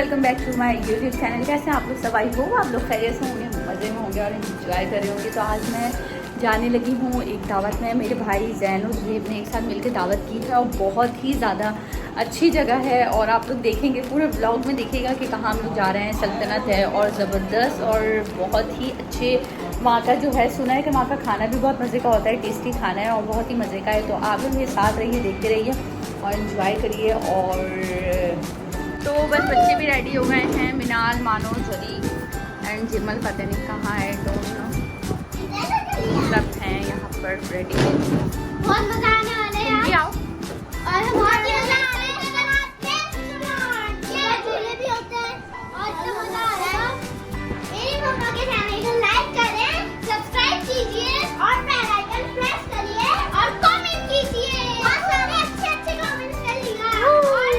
Welcome back to my YouTube channel. कैसे हैं आप लोग सब? आई हो आप लोग खैरियत से होंगे, मज़े में होंगे और इंजॉय कर रहे होंगे। तो आज मैं जाने लगी हूँ एक दावत में। मेरे भाई जैन और ज़ुहैब ने एक साथ मिलकर दावत की है और बहुत ही ज़्यादा अच्छी जगह है। और आप लोग देखेंगे पूरे ब्लॉग में, देखिएगा कि कहाँ हम लोग जा रहे हैं। सल्तनत है और ज़बरदस्त और बहुत ही अच्छे वहाँ का जो है, सुना है कि वहाँ का खाना भी बहुत मज़े का होता है, टेस्टी खाना है और बहुत ही मज़े का है। तो आप लोग मेरे साथ रहिए, देखते रहिए और इन्जॉय करिए। और तो बस बच्चे भी रेडी हो गए हैं, मिनाल, मानो, जरी एंड जिमल पता नहीं कहाँ है, दोनों सब हैं यहाँ पर रेडी। बहुत मजा आने वाला है यार। आओ और बहुत ही मजा आ रहा है। ये झूले भी होते हैं और इतना मजा आ रहा है। मेरे पापा के चैनल को लाइक करें, सब्सक्राइब कीजिए और बेल आइकन प्रेस करिए और कमेंट कीजिए। बहुत सारे अच्छे कमेंट्स करिएगा और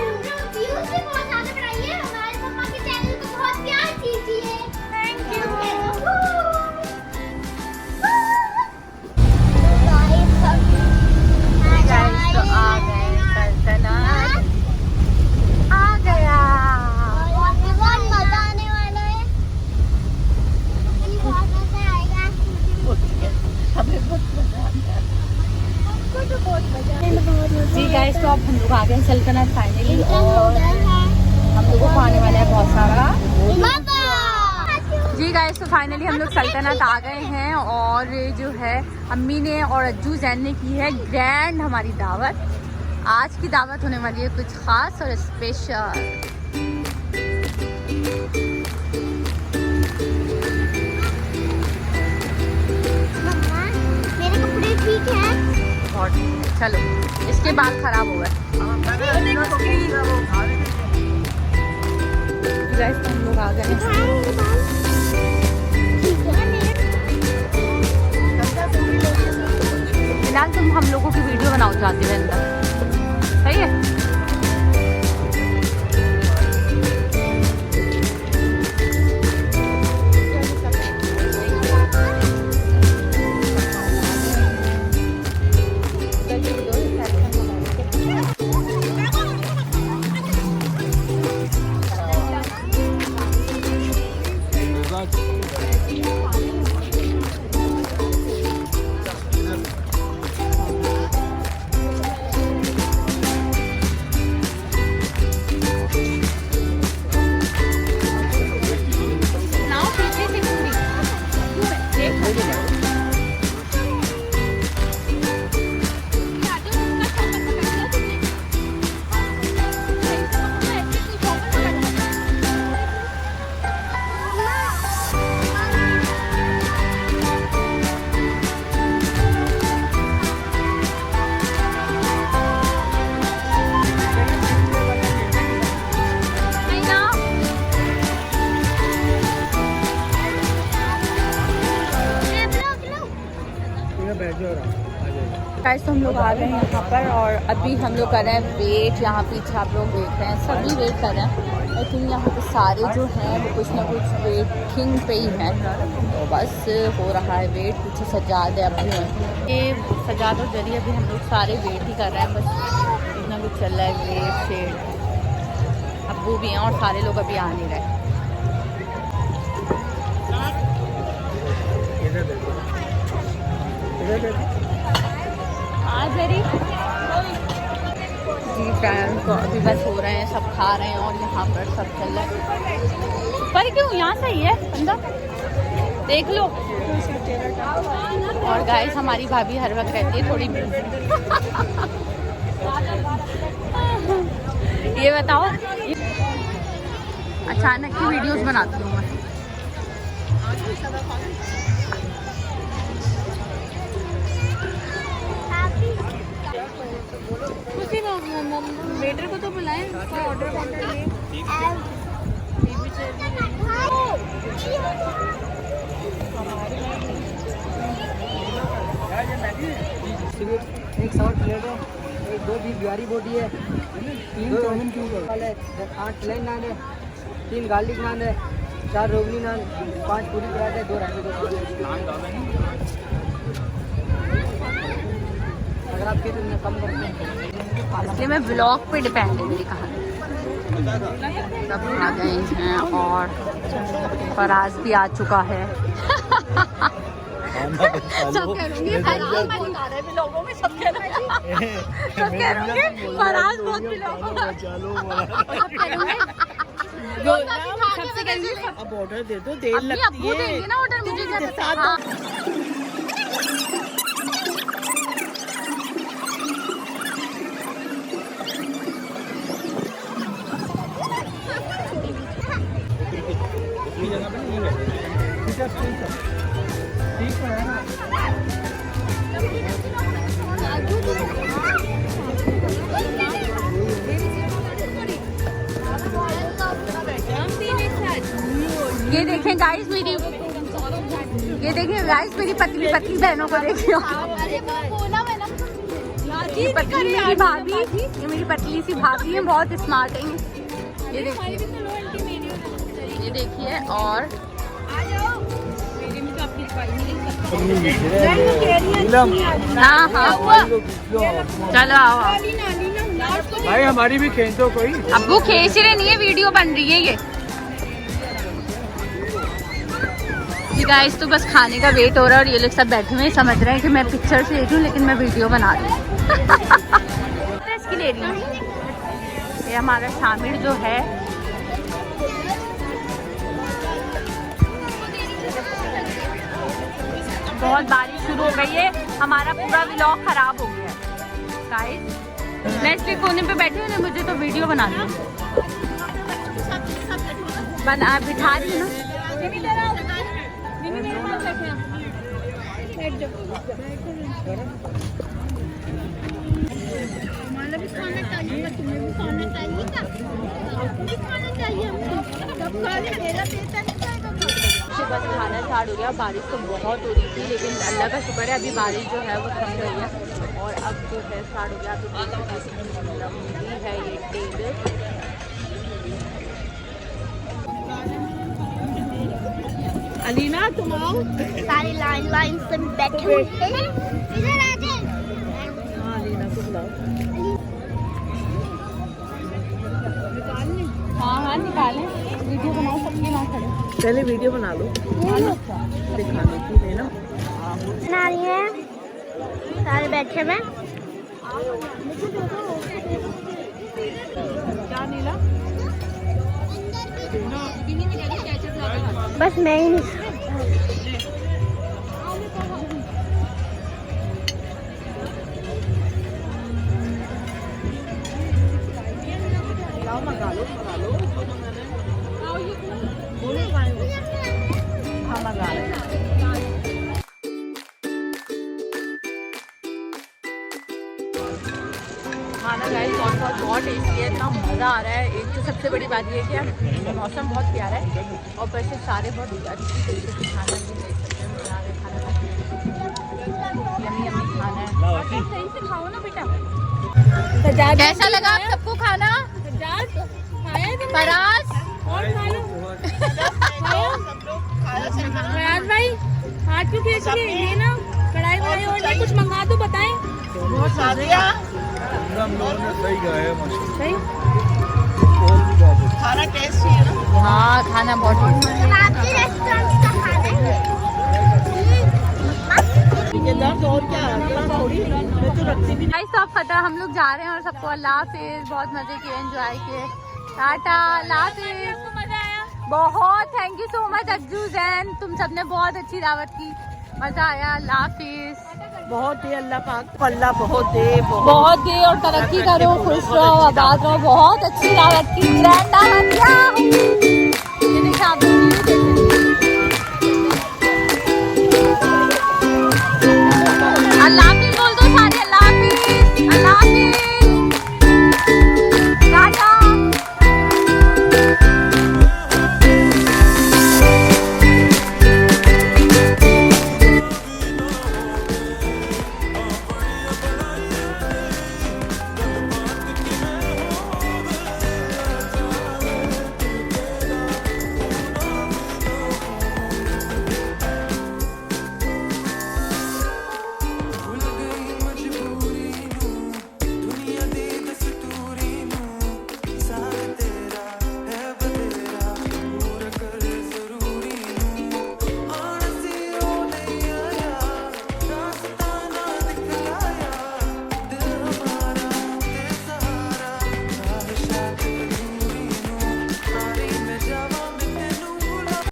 व्यूज भी बहुत ज्यादा बढ़ाइए। हमारे पापा के चैनल को बहुत प्यार कीजिए। Thank you. तो आ गए सल्तनत, आ गया। बहुत मजा आने वाला है। बहुत मजा आएगा। हमें बहुत मजा आता है। आपको तो बहुत मजा आएगा। जी गाइस, तो अब हम लोग आ गए सल्तनत फाइनली और हम लोगों को आने वाला है बहुत सारा। जी गाइस, तो फाइनली हम लोग सल्तनत आ गए हैं और जो है अम्मी ने और अज्जू जैन ने की है ग्रैंड हमारी दावत। आज की दावत होने वाली है कुछ खास और स्पेशल। मेरे कपड़े ठीक हैं? बहुत ठीक है। चलो, इसके बाल खराब हो गए। गाइस, तो हम लोग आ गए हैं। फिलहाल तुम हम लोगों की वीडियो बनाओ चाहते हैं अंदर, सही है? गाइस, तो हम लोग आ गए हैं यहाँ पर और अभी हम लोग कर रहे हैं वेट। यहाँ पीछे आप लोग देख रहे हैं, सभी वेट कर रहे हैं। लेकिन यहाँ पे सारे जो हैं वो कुछ ना कुछ वेटिंग पे ही हैं। तो बस हो रहा है वेट। पीछे सजाद है, अभी ये सजाद और जरिए अभी हम लोग सारे वेट ही कर रहे हैं। बस कुछ ना कुछ चल रहा है, वेट शेड। अब्बू भी हैं और सारे लोग अभी आ नहीं रहे। जी टाइम तो अभी बस हो रहे हैं, सब खा रहे हैं और यहाँ पर सब चल रहा है। पर क्यों यहाँ सही है अंदर, देख लो। और गाइस, हमारी भाभी हर वक्त रहती है थोड़ी ये बताओ, अचानक की वीडियोस बनाती हूँ मैं। वेटर को तो बुलाएं, ऑर्डर एक 100 प्लेट है, एक 2 बीफ बिहारी बोटी है, 3 चाउमीन क्यूब है, 8 प्लेन नान है, 3 गार्लिक नान है, 4 रोगनी नान, 5 पूरी पराठे, 2 रायते। अगर आपके तो कम करते हैं, इसलिए मैं ब्लॉग पे डिपेंड है मेरी कहानी। सब आ गए हैं और फराज भी आ चुका है। सब कह रहे हैं फराज बहुत आ रहे हैं लोगों में, सब कह रहे हैं फराज बहुत लोगों में। सबसे कहेंगे अब ऑर्डर दे दो, देर लगती है। देंगे ना ऑर्डर मुझे क्या पता। ये देखें गाइस मेरी, ये देखें गाइस मेरी पतली पतली बहनों को देखियो। ये पतली मेरी भाभी, ये मेरी पतली सी भाभी है, बहुत स्मार्ट है ये देखिए, ये देखिए। और हाँ हाँ चलो आओ भाई हमारी भी खींच दो कोई। अब्बू खींच रहे नहीं है, वीडियो बन रही है ये गाइस। तो बस खाने का वेट हो रहा है और ये लोग सब बैठे हुए समझ रहे हैं कि मैं पिक्चर से ले रही हूँ लेकिन मैं वीडियो बना रही हूँ। इसकी ले रही हूँ। ये हमारा शामिर जो है बहुत बारिश शुरू हो गई है, हमारा पूरा व्लॉग खराब हो गया गाइस। मैं इसलिए कोने पे बैठी हूँ, मुझे तो वीडियो बना दी बना बिठा रही हूँ हमारा भी खाना चाहिए, तुम्हें भी खाना चाहिए क्या? आपको भी खाना चाहिए, सब खा ले, मेरा देता नहीं जाएगा। बस खाना स्टार्ट हो गया। बारिश तो बहुत हो रही थी लेकिन अल्लाह का शुक्र है अभी बारिश जो है वो थम गई है और अब जो है स्टार्ट हो गया। तो लंबी है ये टेबल। अलीना तुम आओ। सारी लाइन लाइन से बैठे हुए हैं। इधर आ जाए। हाँ अलीना को बुलाओ। हाँ हाँ निकालें, वीडियो बनाओ सबके ना खड़े। पहले वीडियो बना लो दिखाने की है ना। बना रही है, सारे बैठे हुए। क्या नीला? बस मैं ही नहीं। मंगा लो बोलो खाएंगे। हाँ मंगा लो। खाना गाइस बहुत टेस्टी है, इतना मज़ा आ रहा है। एक तो सबसे बड़ी बात ये है कि मौसम बहुत प्यारा है और वैसे सारे बहुत अच्छी तरीके से खाना भी ले सकते हैं। बना रहे खाना यम्मी खाना है। सही से खाओ ना बेटा। कैसा लगा आप सबको खाना? फराज भाई हाथ क्यों खींच लिए? ये ना कढ़ाई वढ़ाई और नहीं कुछ मंगा दो, बताएं। बहुत सादिया सही गए सही खाना टेस्टी है ना। हाँ खाना बहुत टेस्टी है। आपके रेस्टोरेंट का खाना है। ये दर्द और क्या थोड़ी मैं तो रखती भी गाइस सब खतर हम लोग जा रहे हैं और सबको अल्लाह हाफिज़। बहुत मजे किए, एंजॉय किए। टाटा, अल्लाह हाफिज़। मजा आया बहुत thank you so much Ajju Jain, तुम सबने बहुत अच्छी दावत की, मजा आया। अल्लाह हाफिज़। बहुत ही अल्लाह पाक अल्लाह बहुत दे बहुत दे और तरक्की करो, खुश रहो, आबाद रहो। बहुत अच्छी दावत की, ग्रैंड दावत।